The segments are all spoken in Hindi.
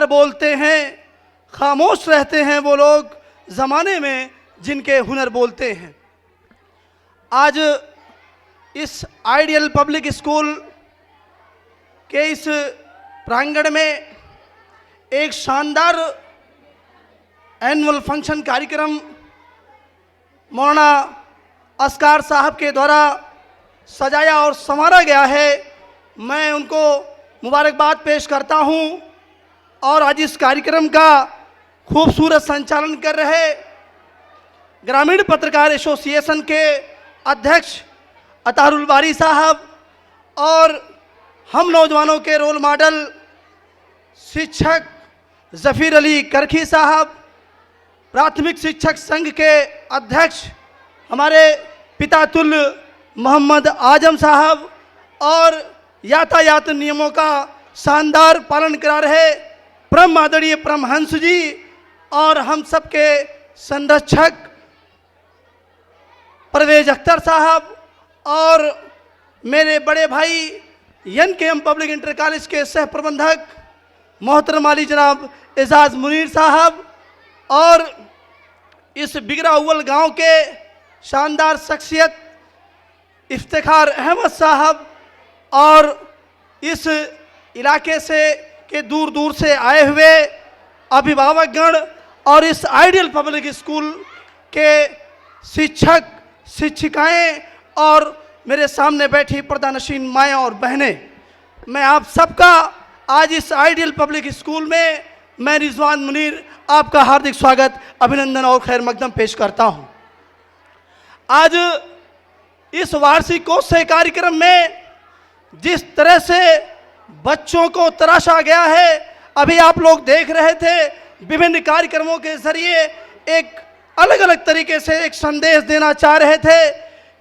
हुनर बोलते हैं, खामोश रहते हैं वो लोग ज़माने में जिनके हुनर बोलते हैं। आज इस आइडियल पब्लिक स्कूल के इस प्रांगण में एक शानदार एनुअल फंक्शन कार्यक्रम मौलाना असगार साहब के द्वारा सजाया और संवारा गया है। मैं उनको मुबारकबाद पेश करता हूं और आज इस कार्यक्रम का खूबसूरत संचालन कर रहे ग्रामीण पत्रकार एसोसिएशन के अध्यक्ष अतारुल बारी साहब और हम नौजवानों के रोल मॉडल शिक्षक जफीर अली करखी साहब, प्राथमिक शिक्षक संघ के अध्यक्ष हमारे पितातुल मोहम्मद आजम साहब और यातायात नियमों का शानदार पालन करा रहे परम आदरणीय परमहंस जी और हम सबके संरक्षक परवेज अख्तर साहब और मेरे बड़े भाई एन.के.एम. पब्लिक इंटर कॉलेज के सह प्रबंधक मोहतरम अली जनाब एजाज मुनीर साहब और इस बिगरा अव्वल गांव के शानदार शख्सियत इफ्तिखार अहमद साहब और इस इलाके से के दूर दूर से आए हुए अभिभावकगण और इस आइडियल पब्लिक स्कूल के शिक्षक शिक्षिकाएं और मेरे सामने बैठी पर्दानशीन माएँ और बहनें, मैं आप सबका आज इस आइडियल पब्लिक स्कूल में मैं रिजवान मुनीर आपका हार्दिक स्वागत, अभिनंदन और खैर मकदम पेश करता हूं। आज इस वार्षिकोत्सव कार्यक्रम में जिस तरह से बच्चों को तराशा गया है, अभी आप लोग देख रहे थे, विभिन्न कार्यक्रमों के जरिए एक अलग अलग तरीके से एक संदेश देना चाह रहे थे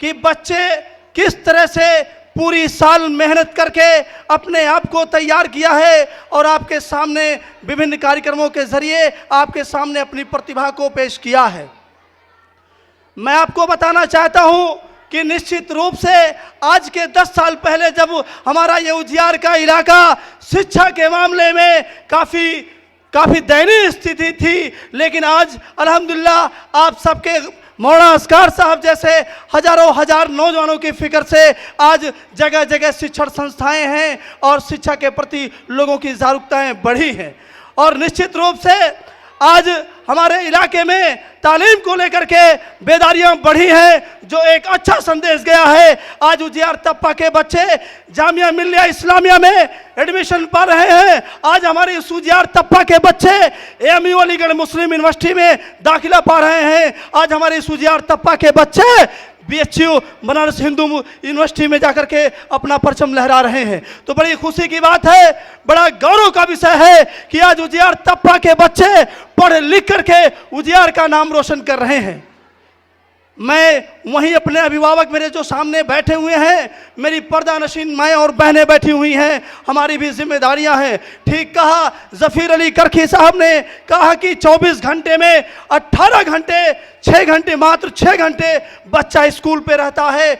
कि बच्चे किस तरह से पूरी साल मेहनत करके अपने आप को तैयार किया है और आपके सामने विभिन्न कार्यक्रमों के जरिए आपके सामने अपनी प्रतिभा को पेश किया है। मैं आपको बताना चाहता हूं कि निश्चित रूप से आज के 10 साल पहले जब हमारा ये उजियार का इलाका शिक्षा के मामले में काफ़ी दयनीय स्थिति थी, लेकिन आज अल्हम्दुलिल्लाह आप सबके मौलाना असगार साहब जैसे हजार नौजवानों की फिक्र से आज जगह जगह शिक्षण संस्थाएं हैं और शिक्षा के प्रति लोगों की जागरूकताएं बढ़ी हैं और निश्चित रूप से आज हमारे इलाके में तालीम को लेकर के बेदारियां बढ़ी हैं, जो एक अच्छा संदेश गया है। आज उजियार तबका के बच्चे जामिया मिल्लिया इस्लामिया में एडमिशन पा रहे हैं। आज हमारे उजियार तबका के बच्चे एएमयू अलीगढ़ मुस्लिम यूनिवर्सिटी में दाखिला पा रहे हैं। आज हमारे उजियार तबका के बच्चे बीएचयू बनारस हिंदू यूनिवर्सिटी में जाकर के अपना परचम लहरा रहे हैं। तो बड़ी खुशी की बात है, बड़ा गौरव का विषय है कि आज उजियार तबका के बच्चे पढ़ लिख करके उजियार का नाम रोशन कर रहे हैं। मैं वहीं अपने अभिभावक मेरे जो सामने बैठे हुए हैं, मेरी पर्दा नशीन माएँ और बहनें बैठी हुई हैं, हमारी भी जिम्मेदारियां हैं। ठीक कहा जफीर अली करखी साहब ने कहा कि 24 घंटे में 18 घंटे 6 घंटे मात्र 6 घंटे बच्चा स्कूल पे रहता है।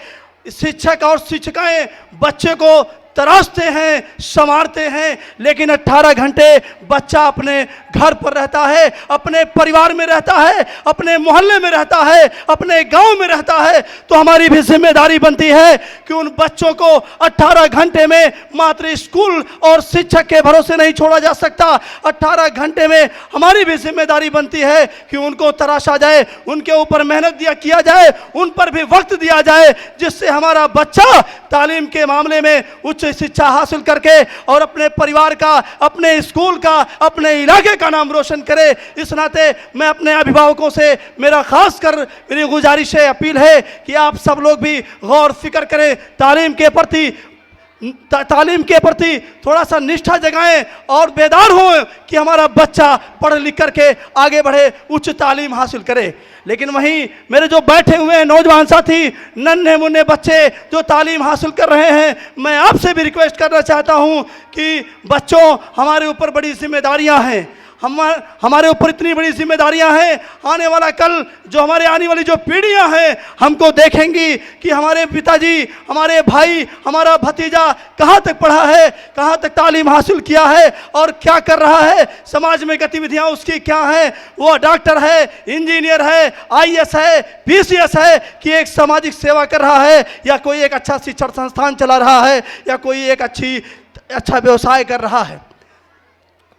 शिक्षक और शिक्षिकाएं बच्चे को तराशते हैं, संवारते हैं, लेकिन 18 घंटे बच्चा अपने घर पर रहता है, अपने परिवार में रहता है, अपने मोहल्ले में रहता है, अपने गांव में रहता है। तो हमारी भी जिम्मेदारी बनती है कि उन बच्चों को 18 घंटे में मात्र स्कूल और शिक्षक के भरोसे नहीं छोड़ा जा सकता। 18 घंटे में हमारी भी जिम्मेदारी बनती है कि उनको तराशा जाए, उनके ऊपर मेहनत किया जाए, उन पर भी वक्त दिया जाए, जिससे हमारा बच्चा तालीम के मामले में उच्च शिक्षा हासिल करके और अपने परिवार का, अपने स्कूल का, अपने इलाके का नाम रोशन करे। इस नाते मैं अपने अभिभावकों से मेरा खास कर मेरी गुजारिश है, अपील है कि आप सब लोग भी गौर फिक्र करें, तालीम के प्रति थोड़ा सा निष्ठा जगाएं और बेदार हों कि हमारा बच्चा पढ़ लिख करके आगे बढ़े, उच्च तालीम हासिल करे। लेकिन वहीं मेरे जो बैठे हुए हैं नौजवान साथी, नन्हे मुन्ने बच्चे जो तालीम हासिल कर रहे हैं, मैं आपसे भी रिक्वेस्ट करना चाहता हूं कि बच्चों, हमारे ऊपर बड़ी जिम्मेदारियां हैं। हमारे ऊपर इतनी बड़ी जिम्मेदारियां हैं। आने वाला कल जो हमारे आने वाली जो पीढ़ियां हैं हमको देखेंगी कि हमारे पिताजी, हमारे भाई, हमारा भतीजा कहाँ तक पढ़ा है, कहाँ तक तालीम हासिल किया है और क्या कर रहा है, समाज में गतिविधियां उसकी क्या हैं, वो डॉक्टर है, इंजीनियर है, आईएएस है, पीसीएस है कि एक सामाजिक सेवा कर रहा है, या कोई एक अच्छा शिक्षण संस्थान चला रहा है, या कोई एक अच्छा व्यवसाय कर रहा है।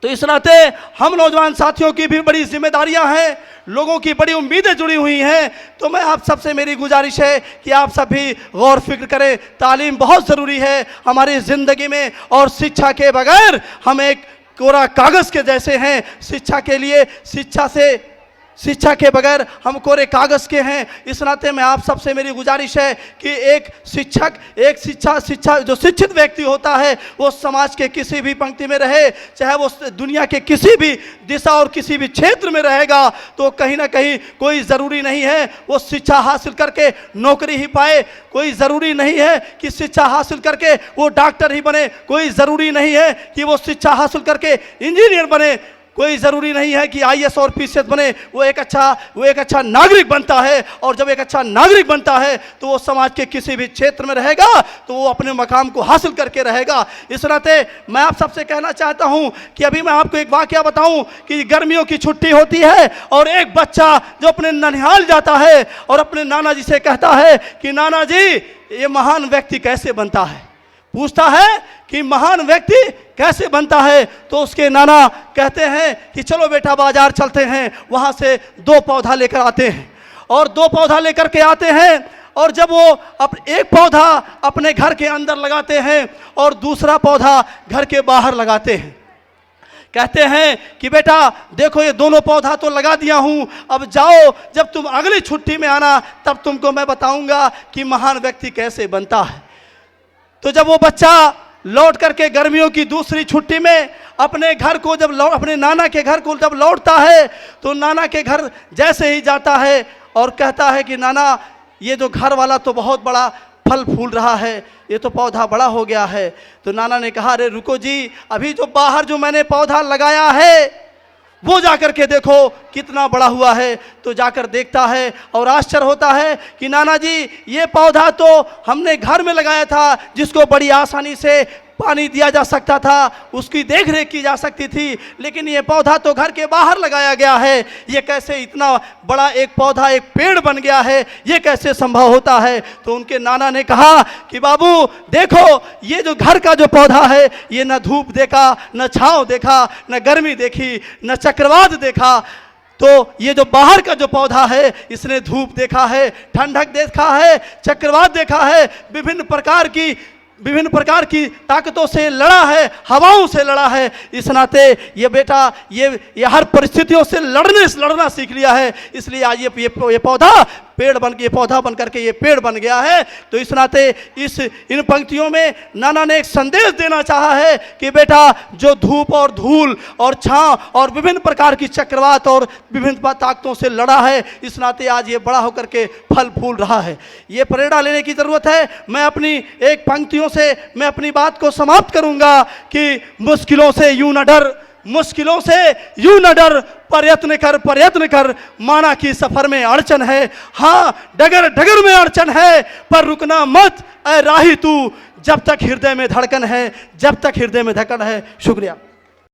तो इस नाते हम नौजवान साथियों की भी बड़ी जिम्मेदारियां हैं, लोगों की बड़ी उम्मीदें जुड़ी हुई हैं। तो मैं आप सबसे मेरी गुजारिश है कि आप सब भी गौर फिक्र करें। तालीम बहुत ज़रूरी है हमारी ज़िंदगी में, और शिक्षा के बगैर हम एक कोरा कागज़ के जैसे हैं। शिक्षा के लिए, शिक्षा के बगैर हम कोरे कागज़ के हैं। इस नाते में आप सबसे मेरी गुजारिश है कि एक शिक्षा जो शिक्षित व्यक्ति होता है वो समाज के किसी भी पंक्ति में रहे, चाहे वो दुनिया के किसी भी दिशा और किसी भी क्षेत्र में रहेगा, तो कहीं ना कहीं कोई ज़रूरी नहीं है वो शिक्षा हासिल करके नौकरी ही पाए, कोई ज़रूरी नहीं है कि शिक्षा हासिल करके वो डॉक्टर ही बने, कोई ज़रूरी नहीं है कि वो शिक्षा हासिल करके इंजीनियर बने, कोई ज़रूरी नहीं है कि आईएएस और पीसीएस बने। वो एक अच्छा नागरिक बनता है, और जब एक अच्छा नागरिक बनता है तो वो समाज के किसी भी क्षेत्र में रहेगा तो वो अपने मकाम को हासिल करके रहेगा। इस नाते मैं आप सबसे कहना चाहता हूं कि अभी मैं आपको एक वाकया बताऊं कि गर्मियों की छुट्टी होती है और एक बच्चा जो अपने ननिहाल जाता है और अपने नाना जी से कहता है कि नाना जी ये महान व्यक्ति कैसे बनता है, पूछता है कि महान व्यक्ति कैसे बनता है, तो उसके नाना कहते हैं कि चलो बेटा बाजार चलते हैं, वहाँ से 2 पौधा लेकर आते हैं। और 2 पौधा लेकर के आते हैं, और जब वो एक पौधा अपने घर के अंदर लगाते हैं और दूसरा पौधा घर के बाहर लगाते हैं। कहते हैं कि बेटा देखो ये दोनों पौधा तो लगा दिया हूँ, अब जाओ जब तुम अगली छुट्टी में आना तब तुमको मैं बताऊँगा कि महान व्यक्ति कैसे बनता है। तो जब वो बच्चा लौट करके गर्मियों की दूसरी छुट्टी में अपने घर को अपने नाना के घर को जब लौटता है, तो नाना के घर जैसे ही जाता है और कहता है कि नाना ये जो घर वाला तो बहुत बड़ा फल फूल रहा है, ये तो पौधा बड़ा हो गया है। तो नाना ने कहा अरे रुको जी, अभी जो बाहर जो मैंने पौधा लगाया है वो जाकर के देखो कितना बड़ा हुआ है। तो जाकर देखता है और आश्चर्य होता है कि नाना जी ये पौधा तो हमने घर में लगाया था, जिसको बड़ी आसानी से पानी दिया जा सकता था, उसकी देखरेख की जा सकती थी, लेकिन ये पौधा तो घर के बाहर लगाया गया है। ये कैसे इतना बड़ा एक पौधा एक पेड़ बन गया है, ये कैसे संभव होता है। तो उनके नाना ने कहा कि बाबू देखो ये जो घर का जो पौधा है ये न धूप देखा, न छांव देखा, न गर्मी देखी, न चक्रवात देखा, तो ये जो बाहर का जो पौधा है इसने धूप देखा है, ठंडक देखा है, चक्रवात देखा है, विभिन्न प्रकार की ताकतों से लड़ा है, हवाओं से लड़ा है। इस नाते ये बेटा ये हर परिस्थितियों से लड़ना सीख लिया है, इसलिए आज ये पौधा बन करके ये पेड़ बन गया है। तो इस नाते इन पंक्तियों में नाना ने एक संदेश देना चाहा है कि बेटा जो धूप और धूल और छांव और विभिन्न प्रकार की चक्रवात और विभिन्न ताकतों से लड़ा है, इस नाते आज ये बड़ा होकर के फल फूल रहा है। ये प्रेरणा लेने की जरूरत है। मैं अपनी एक पंक्तियों से मैं अपनी बात को समाप्त करूंगा कि मुश्किलों से यूं न डर, प्रयत्न कर, माना कि सफर में अड़चन है, हाँ डगर में अड़चन है, पर रुकना मत ऐ राही तू, जब तक हृदय में धड़कन है। शुक्रिया।